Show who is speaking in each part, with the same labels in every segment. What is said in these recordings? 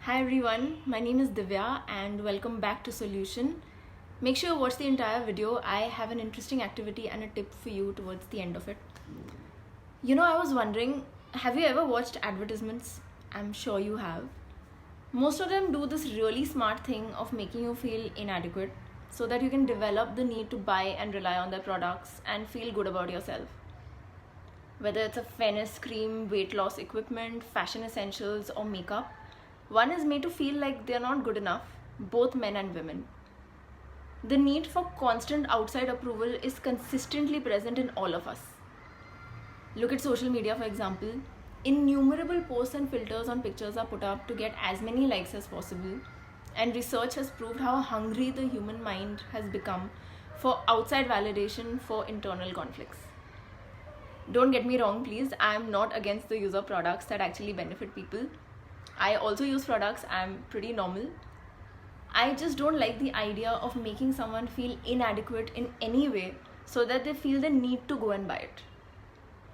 Speaker 1: Hi everyone, my name is Divya and welcome back to Solution. Make sure you watch the entire video. I have an interesting activity and a tip for you towards the end of it. I was wondering, have you ever watched advertisements? I'm sure you have. Most of them do this really smart thing of making you feel inadequate so that you can develop the need to buy and rely on their products and feel good about yourself. Whether it's a fairness cream, weight loss equipment, fashion essentials, or makeup, one is made to feel like they're not good enough, both men and women. The need for constant outside approval is consistently present in all of us. Look at social media, for example. Innumerable posts and filters on pictures are put up to get as many likes as possible, and research has proved how hungry the human mind has become for outside validation for internal conflicts. Don't get me wrong, please. I am not against the use of products that actually benefit people. I also use products, I'm pretty normal. I just don't like the idea of making someone feel inadequate in any way so that they feel the need to go and buy it.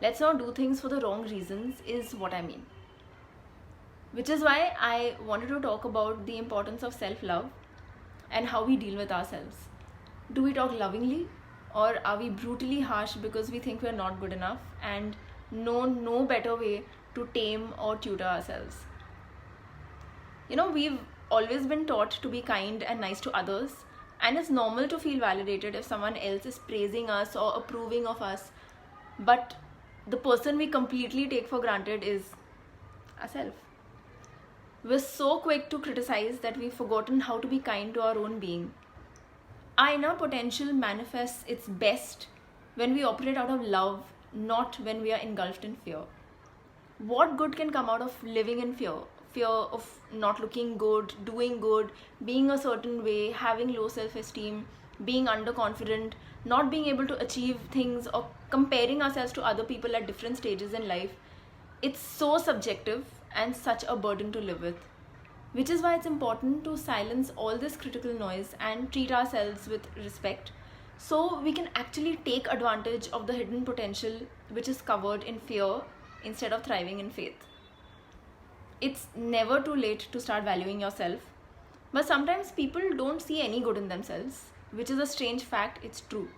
Speaker 1: Let's not do things for the wrong reasons, is what I mean. Which is why I wanted to talk about the importance of self-love and how we deal with ourselves. Do we talk lovingly, or are we brutally harsh because we think we're not good enough and know no better way to tame or tutor ourselves? We've always been taught to be kind and nice to others, and it's normal to feel validated if someone else is praising us or approving of us. But the person we completely take for granted is ourselves. We're so quick to criticize that we've forgotten how to be kind to our own being. Our inner potential manifests its best when we operate out of love, not when we are engulfed in fear. What good can come out of living in fear? Fear of not looking good, doing good, being a certain way, having low self-esteem, being underconfident, not being able to achieve things, or comparing ourselves to other people at different stages in life. It's so subjective and such a burden to live with. Which is why it's important to silence all this critical noise and treat ourselves with respect so we can actually take advantage of the hidden potential which is covered in fear instead of thriving in faith. It's never too late to start valuing yourself, but sometimes people don't see any good in themselves, which is a strange fact. It's true.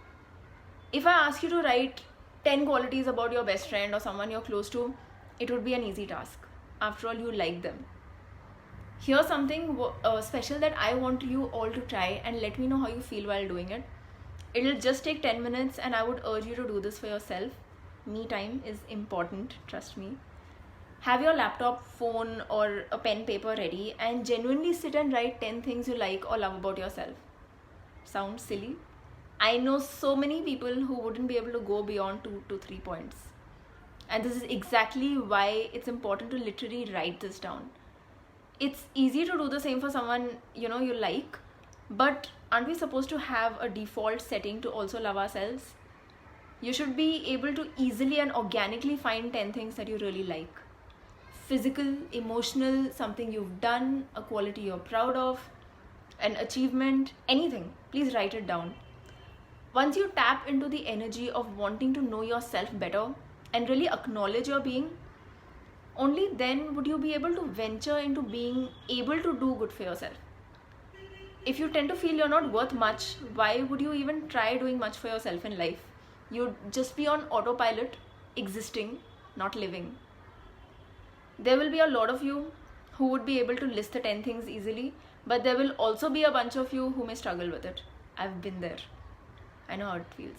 Speaker 1: If I ask you to write 10 qualities about your best friend or someone you're close to, it would be an easy task. After all, you like them. Here's something special that I want you all to try, and let me know how you feel while doing it. It'll just take 10 minutes, and I would urge you to do this for yourself. Me time is important, trust me. Have your laptop, phone, or a pen paper ready and genuinely sit and write 10 things you like or love about yourself. Sounds silly? I know so many people who wouldn't be able to go beyond 2 to 3 points. And this is exactly why it's important to literally write this down. It's easy to do the same for someone you like, but aren't we supposed to have a default setting to also love ourselves? You should be able to easily and organically find 10 things that you really like. Physical, emotional, something you've done, a quality you're proud of, an achievement, anything. Please write it down. Once you tap into the energy of wanting to know yourself better and really acknowledge your being, only then would you be able to venture into being able to do good for yourself. If you tend to feel you're not worth much, why would you even try doing much for yourself in life? You'd just be on autopilot, existing, not living. There will be a lot of you who would be able to list the 10 things easily, but there will also be a bunch of you who may struggle with it. I've been there. I know how it feels.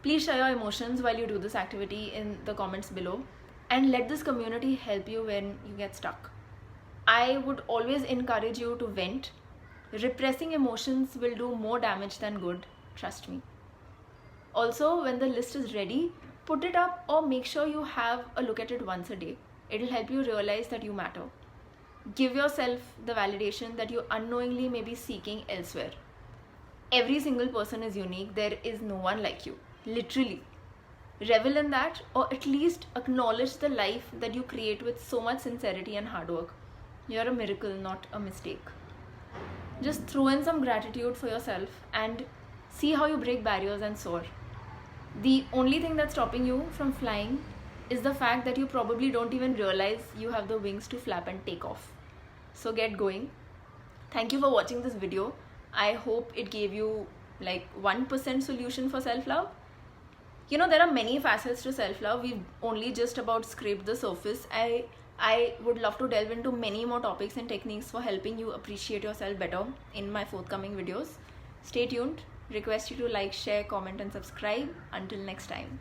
Speaker 1: Please share your emotions while you do this activity in the comments below, and let this community help you when you get stuck. I would always encourage you to vent. Repressing emotions will do more damage than good, trust me. Also, when the list is ready, put it up or make sure you have a look at it once a day. It'll help you realize that you matter. Give yourself the validation that you unknowingly may be seeking elsewhere. Every single person is unique. There is no one like you. Literally. Revel in that, or at least acknowledge the life that you create with so much sincerity and hard work. You're a miracle, not a mistake. Just throw in some gratitude for yourself and see how you break barriers and soar. The only thing that's stopping you from flying is the fact that you probably don't even realize you have the wings to flap and take off. So get going. Thank you for watching this video. I hope it gave you like 1% solution for self-love. You know, there are many facets to self-love. We've only just about scraped the surface. I would love to delve into many more topics and techniques for helping you appreciate yourself better in my forthcoming videos. Stay tuned. Request you to like, share, comment and subscribe. Until next time.